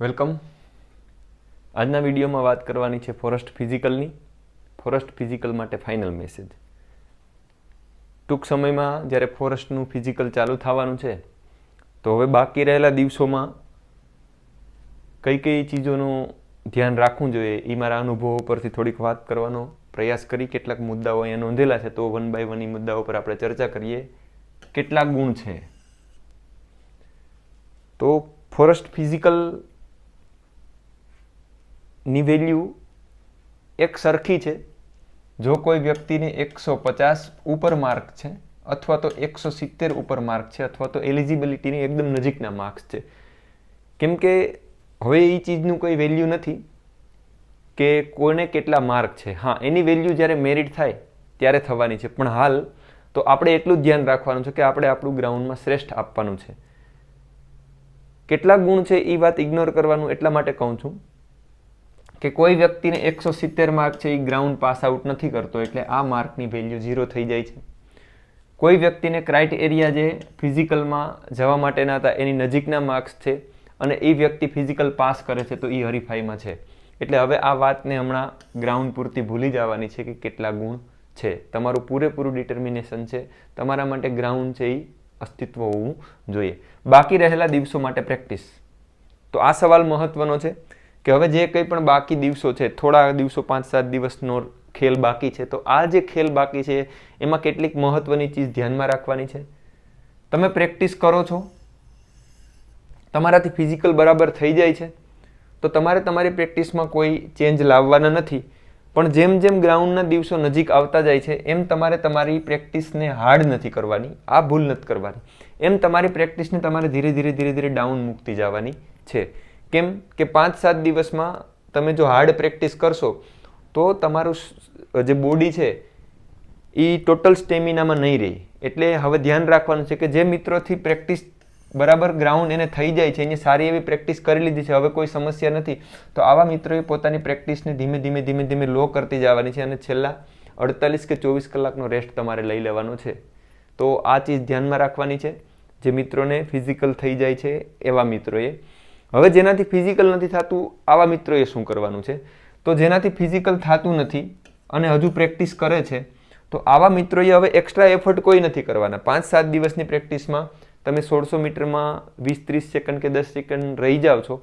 Welcome. આજના વિડીયોમાં વાત કરવાની છે ફોરેસ્ટ ફિઝિકલની. ફોરેસ્ટ ફિઝિકલ માટે ફાઇનલ મેસેજ. ટૂંક સમયમાં જ્યારે ફોરેસ્ટનું ફિઝિકલ ચાલુ થવાનું છે તો હવે બાકી રહેલા દિવસોમાં કઈ કઈ ચીજોનું ધ્યાન રાખવું જોઈએ એ મારા અનુભવો પરથી થોડીક વાત કરવાનો પ્રયાસ કરી. કેટલાક મુદ્દાઓ અહીંયા નોંધેલા છે તો વન બાય વન એ મુદ્દાઓ પર આપણે ચર્ચા કરીએ. કેટલાક ગુણ છે તો ફોરેસ્ટ ફિઝિકલ ની વેલ્યુ એક સરખી છે. જો કોઈ વ્યક્તિને 150 ઉપર માર્ક છે અથવા તો 170 ઉપર માર્ક છે અથવા તો એલિજિબિલિટીની એકદમ નજીકના માર્ક્સ છે. કેમ કે હવે એ ચીજનું કોઈ વેલ્યુ નથી કે કોને કેટલા માર્ક છે. હા, એની વેલ્યુ જ્યારે મેરિટ થાય ત્યારે થવાની છે, પણ હાલ તો આપણે એટલું જ ધ્યાન રાખવાનું છે કે આપણે આપણું ગ્રાઉન્ડમાં શ્રેષ્ઠ આપવાનું છે. કેટલાક ગુણ છે એ વાત ઇગ્નોર કરવાનું એટલા માટે કહું છું કે કોઈ વ્યક્તિને 170 માર્ક છે એ ગ્રાઉન્ડ પાસ આઉટ નથી કરતો એટલે આ માર્કની વેલ્યુ 0 થઈ જાય છે. કોઈ વ્યક્તિને ક્રાઇટેરિયા જે ફિઝિકલમાં જવા માટેના હતા એની નજીકના માર્ક્સ છે અને એ વ્યક્તિ ફિઝિકલ પાસ કરે છે તો એ હરીફાઈમાં છે. એટલે હવે આ વાતને હમણાં ગ્રાઉન્ડ પૂરતી ભૂલી જવાની છે કે કેટલા ગુણ છે. તમારું પૂરેપૂરું ડિટર્મિનેશન છે, તમારા માટે ગ્રાઉન્ડ છે એ અસ્તિત્વ હોવું જોઈએ. બાકી રહેલા દિવસો માટે પ્રેક્ટિસ. તો આ સવાલ મહત્વનો છે કે હવે જે કંઈ પણ બાકી દિવસો છે, થોડા દિવસો 5-7 દિવસનો ખેલ બાકી છે, તો આ જે ખેલ બાકી છે એમાં કેટલીક મહત્વની ચીજ ધ્યાનમાં રાખવાની છે. તમે પ્રેક્ટિસ કરો છો, તમારાથી ફિઝિકલ બરાબર થઈ જાય છે તો તમારે તમારી પ્રેક્ટિસમાં કોઈ ચેન્જ લાવવાના નથી. પણ જેમ જેમ ગ્રાઉન્ડના દિવસો નજીક આવતા જાય છે એમ તમારે તમારી પ્રેક્ટિસને હાર્ડ નથી કરવાની, આ ભૂલ નથી કરવાની. એમ તમારી પ્રેક્ટિસને તમારે ધીરે ધીરે ડાઉન મૂકતી જવાની છે. કેમ કે 5-7 દિવસમાં તમે જો હાર્ડ પ્રેક્ટિસ કરશો તો તમારું જે બોડી છે એ ટોટલ સ્ટેમિનામાં નહીં રહે. એટલે હવે ધ્યાન રાખવાનું છે કે જે મિત્રોથી પ્રેક્ટિસ બરાબર ગ્રાઉન્ડ એને થઈ જાય છે, એને સારી એવી પ્રેક્ટિસ કરી લીધી છે, હવે કોઈ સમસ્યા નથી, તો આવા મિત્રોએ પોતાની પ્રેક્ટિસને ધીમે ધીમે લો કરતી જવાની છે અને છેલ્લા 48 કે 24 કલાકનો રેસ્ટ તમારે લઈ લેવાનો છે. તો આ ચીજ ધ્યાનમાં રાખવાની છે જે મિત્રોને ફિઝિકલ થઈ જાય છે એવા મિત્રોએ. હવે જેનાથી ફિઝિકલ નથી થતું આવા મિત્રોએ શું કરવાનું છે? તો જેનાથી ફિઝિકલ થતું નથી અને હજુ પ્રેક્ટિસ કરે છે તો આવા મિત્રોએ હવે એક્સ્ટ્રા એફર્ટ કોઈ નથી કરવાના. 5-7 દિવસની પ્રેક્ટિસમાં તમે 1600 મીટરમાં 20-30 સેકન્ડ કે 10 સેકન્ડ રહી જાઓ છો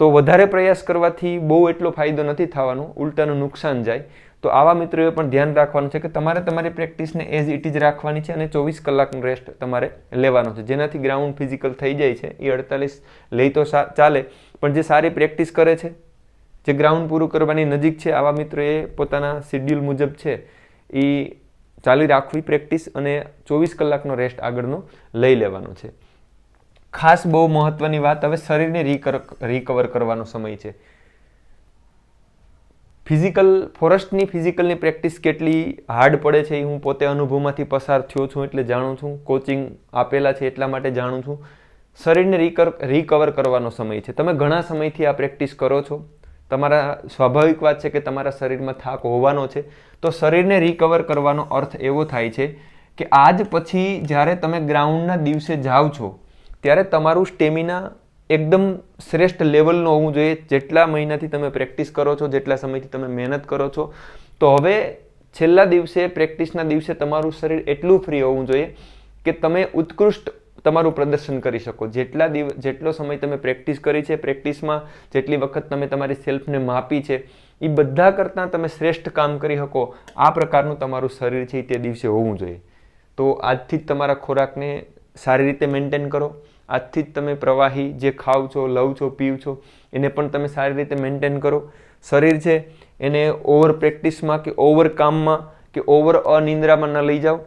તો વધારે પ્રયાસ કરવાથી બહુ એટલો ફાયદો નથી થવાનો, ઉલટાનું નુકસાન જાય. તો આવા મિત્રોએ પણ ધ્યાન રાખવાનું છે કે તમારે તમારી પ્રેક્ટિસને એઝ ઇટ ઇઝ રાખવાની છે અને 24 કલાકનો રેસ્ટ તમારે લેવાનો છે. જેનાથી ગ્રાઉન્ડ ફિઝિકલ થઈ જાય છે એ 48 લઈ તો ચાલે, પણ જે સારી પ્રેક્ટિસ કરે છે, જે ગ્રાઉન્ડ પૂરું કરવાની નજીક છે, આવા મિત્રોએ પોતાના શેડ્યુલ મુજબ છે એ ચાલી રાખવી પ્રેક્ટિસ અને 24 કલાકનો રેસ્ટ આગળનો લઈ લેવાનો છે. ખાસ બહુ મહત્વની વાત, હવે શરીરને રિકવર કરવાનો સમય છે. ફોરેસ્ટની ફિઝિકલની પ્રેક્ટિસ કેટલી હાર્ડ પડે છે એ હું પોતે અનુભવમાંથી પસાર થયો છું એટલે જાણું છું. કોચિંગ આપેલા છે એટલા માટે જાણું છું. શરીરને રિકવર કરવાનો સમય છે. તમે ઘણા સમયથી આ પ્રેક્ટિસ કરો છો, તમારા સ્વાભાવિક વાત છે કે તમારા શરીરમાં થાક હોવાનો છે. તો શરીરને રિકવર કરવાનો અર્થ એવો થાય છે કે આજ પછી જ્યારે તમે ગ્રાઉન્ડના દિવસે જાઓ છો ત્યારે તમારું સ્ટેમિના એકદમ શ્રેષ્ઠ લેવલનું હોવું જોઈએ. જેટલા મહિનાથી તમે પ્રેક્ટિસ કરો છો, જેટલા સમયથી તમે મહેનત કરો છો, તો હવે છેલ્લા દિવસે પ્રેક્ટિસના દિવસે તમારું શરીર એટલું ફ્રી હોવું જોઈએ કે તમે ઉત્કૃષ્ટ તમારું પ્રદર્શન કરી શકો. જેટલો સમય તમે પ્રેક્ટિસ કરી છે, પ્રેક્ટિસમાં જેટલી વખત તમે તમારી સેલ્ફને માપી છે, એ બધા કરતાં તમે શ્રેષ્ઠ કામ કરી શકો આ પ્રકારનું તમારું શરીર છે તે દિવસે હોવું જોઈએ. તો આજથી જ તમારા ખોરાકને સારી રીતે મેન્ટેન કરો. આજથી જ તમે પ્રવાહી જે ખાવ છો, લવ છો, પીવ છો એને પણ તમે સારી રીતે મેન્ટેન કરો. શરીર છે એને ઓવર પ્રેક્ટિસમાં કે ઓવર કામમાં કે ઓવર અનિંદ્રામાં ન લઈ જાઓ.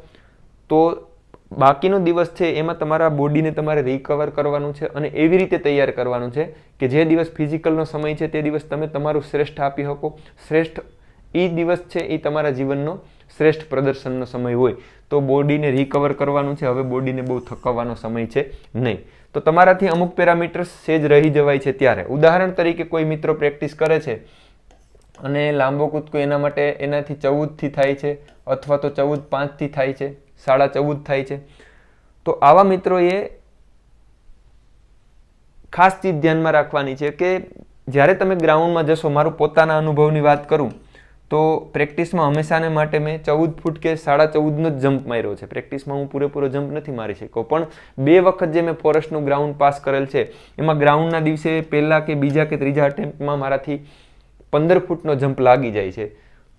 તો બાકીનો દિવસ છે એમાં તમારા બોડીને તમારે રિકવર કરવાનું છે અને એવી રીતે તૈયાર કરવાનું છે કે જે દિવસ ફિઝિકલનો સમય છે તે દિવસ તમે તમારું શ્રેષ્ઠ આપી શકો. શ્રેષ્ઠ એ દિવસ છે એ તમારા જીવનનો શ્રેષ્ઠ પ્રદર્શનનો સમય હોય. તો બોડીને રિકવર કરવાનું છે. હવે બોડીને બહુ થકવવાનો સમય છે નહીં. તો તમારાથી અમુક પેરામીટર્સ સેજ રહી જવાય છે ત્યારે, ઉદાહરણ તરીકે કોઈ મિત્રો પ્રેક્ટિસ કરે છે અને લાંબો કૂદકો એના માટે એનાથી 14થી થાય છે અથવા તો 14.5થી થાય છે, 14.5 થાય છે, તો આવા મિત્રોએ ખાસ ચીજ ધ્યાનમાં રાખવાની છે કે જ્યારે તમે ગ્રાઉન્ડમાં જશો, મારું પોતાના અનુભવની વાત કરું તો પ્રેક્ટિસમાં હંમેશાને માટે મેં 14 ફૂટ કે 14.5નો જ જમ્પ માર્યો છે. પ્રેક્ટિસમાં હું પૂરેપૂરો જમ્પ નથી મારી શક્યો, પણ 2 વખત જે મેં ફોરેસ્ટનું ગ્રાઉન્ડ પાસ કરેલ છે એમાં ગ્રાઉન્ડના દિવસે પહેલા કે બીજા કે ત્રીજા અટેમ્પ્ટમાં મારાથી 15 ફૂટનો જમ્પ લાગી જાય છે.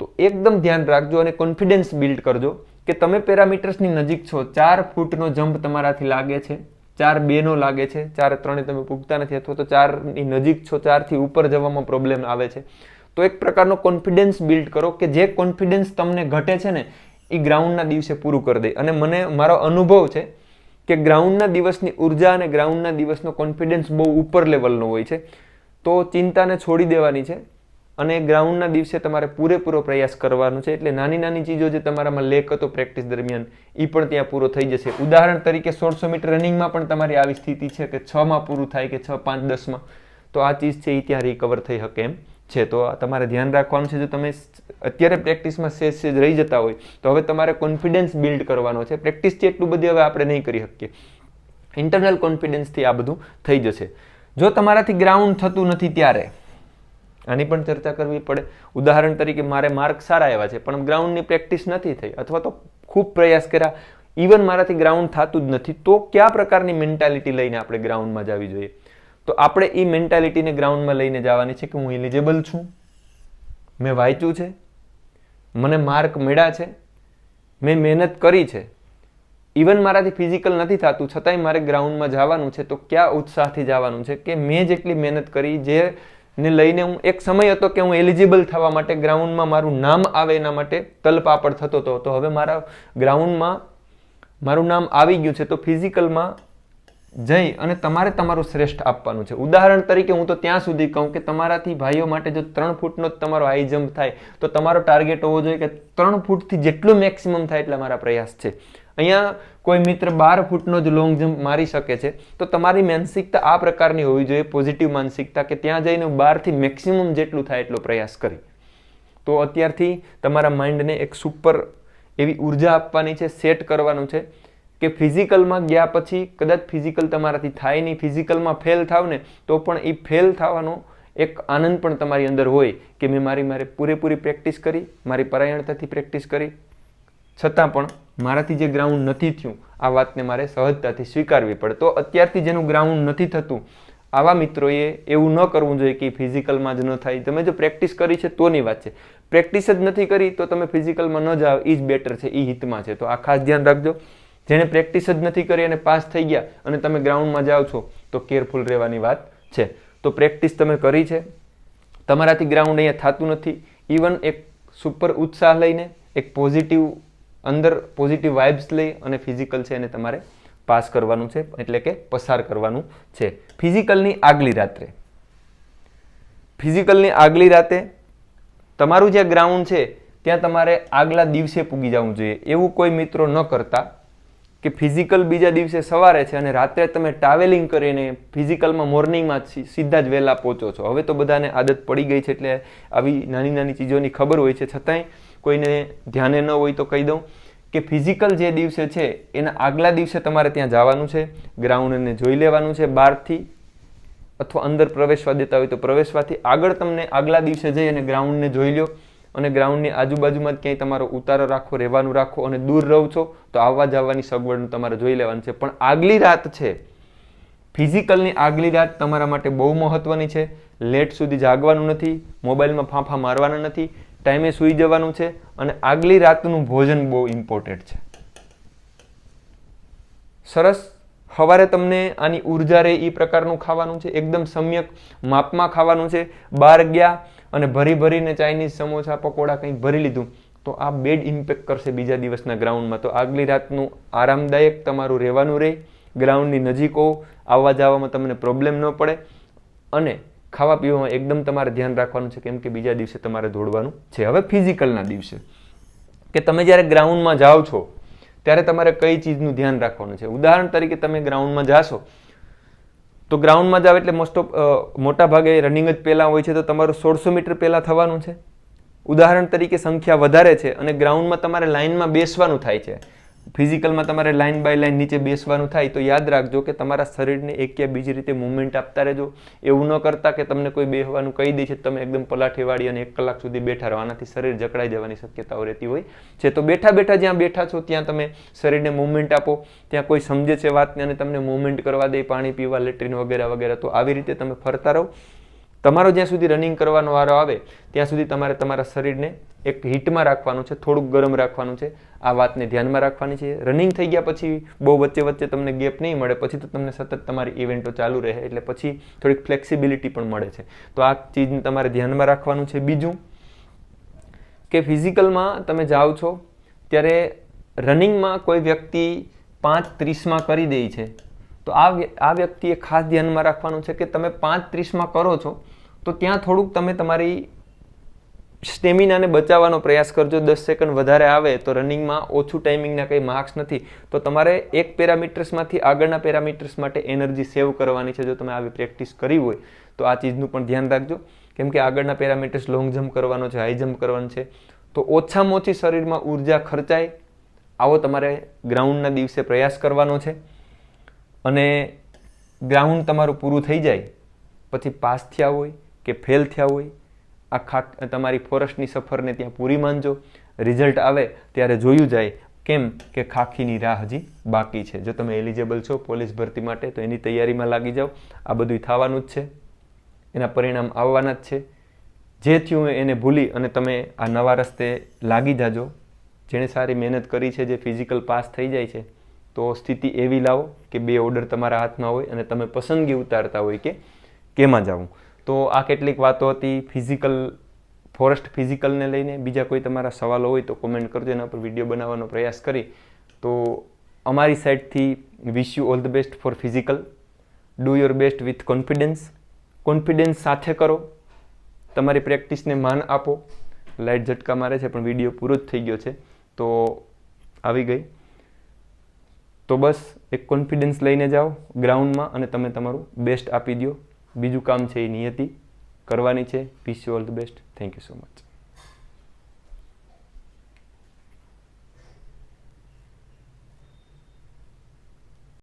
તો એકદમ ધ્યાન રાખજો અને કોન્ફિડન્સ બિલ્ડ કરજો કે તમે પેરામીટર્સની નજીક છો. 4 ફૂટનો જમ્પ તમારાથી લાગે છે, 4.2નો લાગે છે, 4.3 તમે પૂગતા નથી, અથવા તો 4ની નજીક છો, 4થી ઉપર જવામાં પ્રોબ્લેમ આવે છે, તો એક પ્રકારનો કોન્ફિડન્સ બિલ્ડ કરો કે જે કોન્ફિડન્સ તમને ઘટે છે ને એ ગ્રાઉન્ડના દિવસે પૂરું કરી દે. અને મને મારો અનુભવ છે કે ગ્રાઉન્ડના દિવસની ઉર્જા અને ગ્રાઉન્ડના દિવસનો કોન્ફિડન્સ બહુ ઉપર લેવલનો હોય છે. તો ચિંતાને છોડી દેવાની છે અને ગ્રાઉન્ડના દિવસે તમારે પૂરેપૂરો પ્રયાસ કરવાનો છે. એટલે નાની નાની ચીજો જે તમારામાં લેક હતો પ્રેક્ટિસ દરમિયાન એ પણ ત્યાં પૂરો થઈ જશે. ઉદાહરણ તરીકે 1600 મીટર રનિંગમાં પણ તમારી આવી સ્થિતિ છે કે 6માં પૂરું થાય કે 6, 5, 10માં, તો આ ચીજ છે એ ત્યાં રિકવર થઈ શકે એમ છે. તો તમારે ધ્યાન રાખવાનું છે. જો તમે અત્યારે પ્રેક્ટિસમાં સેજ રહી જતા હોય તો હવે તમારે કોન્ફિડન્સ બિલ્ડ કરવાનો છે. પ્રેક્ટિસથી એટલું બધી હવે આપણે નહીં કરી શકીએ, ઇન્ટરનલ કોન્ફિડન્સથી આ બધું થઈ જશે. જો તમારાથી ગ્રાઉન્ડ થતું નથી ત્યારે આની પણ ચર્ચા કરવી પડે. ઉદાહરણ તરીકે મારે માર્ક સારા આવ્યા છે પણ ગ્રાઉન્ડની પ્રેક્ટિસ નથી થઈ, અથવા તો ખૂબ પ્રયાસ કર્યા, ઇવન મારાથી ગ્રાઉન્ડ થતું જ નથી, તો કયા પ્રકારની મેન્ટાલિટી લઈને આપણે ગ્રાઉન્ડમાં જવી જોઈએ? તો આપણે એ મેન્ટાલિટીને ગ્રાઉન્ડમાં લઈને જવાની છે કે હું એલિજિબલ છું, મેં વાંચ્યું છે, મને માર્ક મળ્યા છે, મેં મહેનત કરી છે, ઇવન મારાથી ફિઝિકલ નથી થતું છતાંય મારે ગ્રાઉન્ડમાં જવાનું છે. તો કયા ઉત્સાહથી જવાનું છે કે મેં જેટલી મહેનત કરી, જેને લઈને હું એક સમય હતો કે હું એલિજિબલ થવા માટે ગ્રાઉન્ડમાં મારું નામ આવે એના માટે તલપાપડ થતો હતો, તો હવે મારા ગ્રાઉન્ડમાં મારું નામ આવી ગયું છે. તો ફિઝિકલમાં જઈ અને તમારે તમારું શ્રેષ્ઠ આપવાનું છે. ઉદાહરણ તરીકે હું તો ત્યાં સુધી કહું કે તમારાથી ભાઈઓ માટે જો 3 ફૂટનો જ તમારો હાઈ જમ્પ થાય તો તમારો ટાર્ગેટ હોવો જોઈએ કે 3 ફૂટથી જેટલું મેક્સિમમ થાય એટલા મારા પ્રયાસ છે. અહીંયા કોઈ મિત્ર 12 ફૂટનો જ લોંગ જમ્પ મારી શકે છે, તો તમારી માનસિકતા આ પ્રકારની હોવી જોઈએ, પોઝિટિવ માનસિકતા, કે ત્યાં જઈને 12થી મેક્સિમમ જેટલું થાય એટલો પ્રયાસ કરી. તો અત્યારથી તમારા માઇન્ડને એક સુપર એવી ઉર્જા આપવાની છે, સેટ કરવાનું છે કે ફિઝિકલમાં ગયા પછી કદાચ ફિઝિકલ તમારાથી થાય નહીં, ફિઝિકલમાં ફેલ થાવ ને તો પણ એ ફેલ થવાનો એક આનંદ પણ તમારી અંદર હોય કે મેં મારી પૂરેપૂરી પ્રેક્ટિસ કરી, મારી પરાયણતાથી પ્રેક્ટિસ કરી, છતાં પણ મારાથી જે ગ્રાઉન્ડ નથી થયું, આ વાતને મારે સહજતાથી સ્વીકારવી પડે. તો અત્યારથી જેનું ગ્રાઉન્ડ નથી થતું આવા મિત્રોએ એવું ન કરવું જોઈએ કે ફિઝિકલમાં જ ન થાય. તમે જો પ્રેક્ટિસ કરી છે તોની વાત છે, પ્રેક્ટિસ જ નથી કરી તો તમે ફિઝિકલમાં ન જાઓ એ જ બેટર છે, એ હિતમાં છે. તો આ ખાસ ધ્યાન રાખજો. જેને પ્રેક્ટિસ જ નથી કરી અને પાસ થઈ ગયા અને તમે ગ્રાઉન્ડમાં જાઓ છો તો કેરફુલ રહેવાની વાત છે. તો પ્રેક્ટિસ તમે કરી છે, તમારાથી ગ્રાઉન્ડ અહીંયા થતું નથી, ઇવન એક સુપર ઉત્સાહ લઈને એક પોઝિટિવ અંદર પોઝિટિવ વાઇબ્સ લઈ અને ફિઝિકલ છે એને તમારે પાસ કરવાનું છે, એટલે કે પસાર કરવાનું છે. ફિઝિકલની આગલી રાતે તમારું જે ગ્રાઉન્ડ છે ત્યાં તમારે આગલા દિવસે પૂગી જવું જોઈએ. એવું કોઈ મિત્રો ન કરતા કે ફિઝિકલ બીજા દિવસે સવારે છે અને રાત્રે તમે ટ્રાવેલિંગ કરીને ફિઝિકલમાં મોર્નિંગમાં સીધા જ વહેલા પહોંચો છો. હવે તો બધાને આદત પડી ગઈ છે એટલે આવી નાની નાની ચીજોની ખબર હોય છે, છતાંય કોઈને ધ્યાને ન હોય તો કહી દઉં કે ફિઝિકલ જે દિવસે છે એના આગલા દિવસે તમારે ત્યાં જવાનું છે, ગ્રાઉન્ડને જોઈ લેવાનું છે બહારથી, અથવા અંદર પ્રવેશવા દેતા હોય તો પ્રવેશવાથી આગળ તમને આગલા દિવસે જઈ અને ગ્રાઉન્ડને જોઈ લો અને ગ્રાઉન્ડની આજુબાજુમાં ક્યાંય તમારો ઉતારો રાખો, રહેવાનું રાખો, અને દૂર રહો છો તો આવવા જવાની સગવડનું તમારે જોઈ લેવાનું છે. પણ આગલી રાત છે, ફિઝિકલની આગલી રાત તમારા માટે બહુ મહત્વની છે. લેટ સુધી જાગવાનું નથી, મોબાઈલમાં ફાંફા મારવાના નથી, ટાઈમે સૂઈ જવાનું છે, અને આગલી રાતનું ભોજન બહુ ઇમ્પોર્ટન્ટ છે. સરસ સવારે તમને આની ઉર્જા રહે એ પ્રકારનું ખાવાનું છે, એકદમ સમ્યક માપમાં ખાવાનું છે. બહાર ગયા અને ભરીને ચાઇનીઝ, સમોસા, પકોડા કંઈક ભરી લીધું તો આ બેડ ઇમ્પેક્ટ કરશે બીજા દિવસના ગ્રાઉન્ડમાં. તો આગલી રાતનું આરામદાયક તમારું રહેવાનું રહે, ગ્રાઉન્ડની નજીક હો, આવવા જવામાં તમને પ્રોબ્લેમ ન પડે, અને ખાવા પીવામાં એકદમ તમારે ધ્યાન રાખવાનું છે કેમ કે બીજા દિવસે તમારે દોડવાનું છે. હવે ફિઝિકલના દિવસે કે તમે જ્યારે ગ્રાઉન્ડમાં જાઓ છો ત્યારે તમારે કઈ ચીજનું ધ્યાન રાખવાનું છે. ઉદાહરણ તરીકે તમે ગ્રાઉન્ડમાં જાશો તો ગ્રાઉન્ડમાં જાવ એટલે મોટા ભાગે રનિંગ જ પહેલાં હોય છે, તો તમારું 1600 મીટર પહેલાં થવાનું છે. ઉદાહરણ તરીકે સંખ્યા વધારે છે અને ગ્રાઉન્ડમાં તમારે લાઇનમાં બેસવાનું થાય છે, ફિઝિકલમાં તમારે લાઇન બાય લાઇન નીચે બેસવાનું થાય તો યાદ રાખજો કે તમારા શરીરને એક યા બીજી રીતે મૂવમેન્ટ આપતા રહેજો. એવું ન કરતા કે તમને કોઈ બેસવાનું કહી દે છે તમે એકદમ પલાઠી વાળી અને 1 કલાક સુધી બેઠા રહો. આનાથી શરીર જકડાઈ જવાની શક્યતાઓ રહેતી હોય છે. તો બેઠા બેઠા જ્યાં બેઠા છો ત્યાં તમે શરીરને મૂવમેન્ટ આપો. ત્યાં કોઈ સમજે છે વાતને અને તમને મૂવમેન્ટ કરવા દે, પાણી પીવા, લેટ્રિન વગેરે વગેરે, તો આવી રીતે તમે ફરતા રહો. તમારો જ્યાં સુધી રનિંગ કરવાનો વારો આવે ત્યાં સુધી તમારે તમારા શરીરને એક હીટમાં રાખવાનું છે, થોડુંક ગરમ રાખવાનું છે. આ વાતને ધ્યાનમાં રાખવાની છે. રનિંગ થઈ ગયા પછી બહુ વચ્ચે વચ્ચે તમને ગેપ નહીં મળે, પછી તો તમને સતત તમારી ઇવેન્ટો ચાલુ રહે, એટલે પછી થોડીક ફ્લેક્સિબિલિટી પણ મળે છે. તો આ ચીજને તમારે ધ્યાનમાં રાખવાનું છે. બીજું કે ફિઝિકલમાં તમે જાઓ છો ત્યારે રનિંગમાં કોઈ વ્યક્તિ 5:30માં કરી દે છે, તો આ વ્યક્તિએ ખાસ ધ્યાનમાં રાખવાનું છે કે તમે 5:30માં કરો છો તો ત્યાં થોડુંક તમે તમારી સ્ટેમિનાને બચાવવાનો પ્રયાસ કરજો. 10 સેકન્ડ વધારે આવે તો રનિંગમાં ઓછું ટાઈમિંગના કંઈ માર્ક્સ નથી, તો તમારે એક પેરામીટર્સમાંથી આગળના પેરામીટર્સ માટે એનર્જી સેવ કરવાની છે. જો તમે આવી પ્રેક્ટિસ કરી હોય તો આ ચીજનું પણ ધ્યાન રાખજો, કેમ કે આગળના પેરામીટર્સ લોંગ જમ્પ કરવાનો છે, હાઈ જમ્પ કરવાનું છે, તો ઓછામાં ઓછી શરીરમાં ઉર્જા ખર્ચાય આવો તમારે ગ્રાઉન્ડના દિવસે પ્રયાસ કરવાનો છે. અને ગ્રાઉન્ડ તમારું પૂરું થઈ જાય પછી પાસ થયા હોય કે ફેલ થયા હોય, આખા તમારી ફોરેસ્ટની સફરને ત્યાં પૂરી માનજો. રિઝલ્ટ આવે ત્યારે જોયું જાય, કેમ કે ખાખીની રાહ હજી બાકી છે. જો તમે એલિજિબલ છો પોલીસ ભરતી માટે તો એની તૈયારીમાં લાગી જાઓ. આ બધું થવાનું જ છે, એના પરિણામ આવવાના જ છે. જે થયું એને ભૂલી અને તમે આ નવા રસ્તે લાગી જાજો. જેણે સારી મહેનત કરી છે, જે ફિઝિકલ પાસ થઈ જાય છે, તો સ્થિતિ એવી લાવો કે 2 ઓર્ડર તમારા હાથમાં હોય અને તમે પસંદગી ઉતારતા હોય કે કેમાં જવું. તો આ કેટલીક વાતો હતી ફિઝિકલ, ફોરેસ્ટ ફિઝિકલને લઈને. બીજા કોઈ તમારા સવાલો હોય તો કોમેન્ટ કરજો, એના પર વિડીયો બનાવવાનો પ્રયાસ કરી. તો અમારી સાઈડથી wish you all the best for physical. Do your best with confidence. Confidence સાથે કરો, તમારી પ્રેક્ટિસને માન આપો. લાઇટ ઝટકા મારે છે પણ વિડીયો પૂરો જ થઈ ગયો છે તો આવી ગઈ. તો બસ એક કોન્ફિડન્સ લઈને જાઓ ગ્રાઉન્ડમાં અને તમે તમારું બેસ્ટ આપી દો. બીજું કામ છે એ નિયતિ કરવાની છે. Wish you all the best. Thank you so much.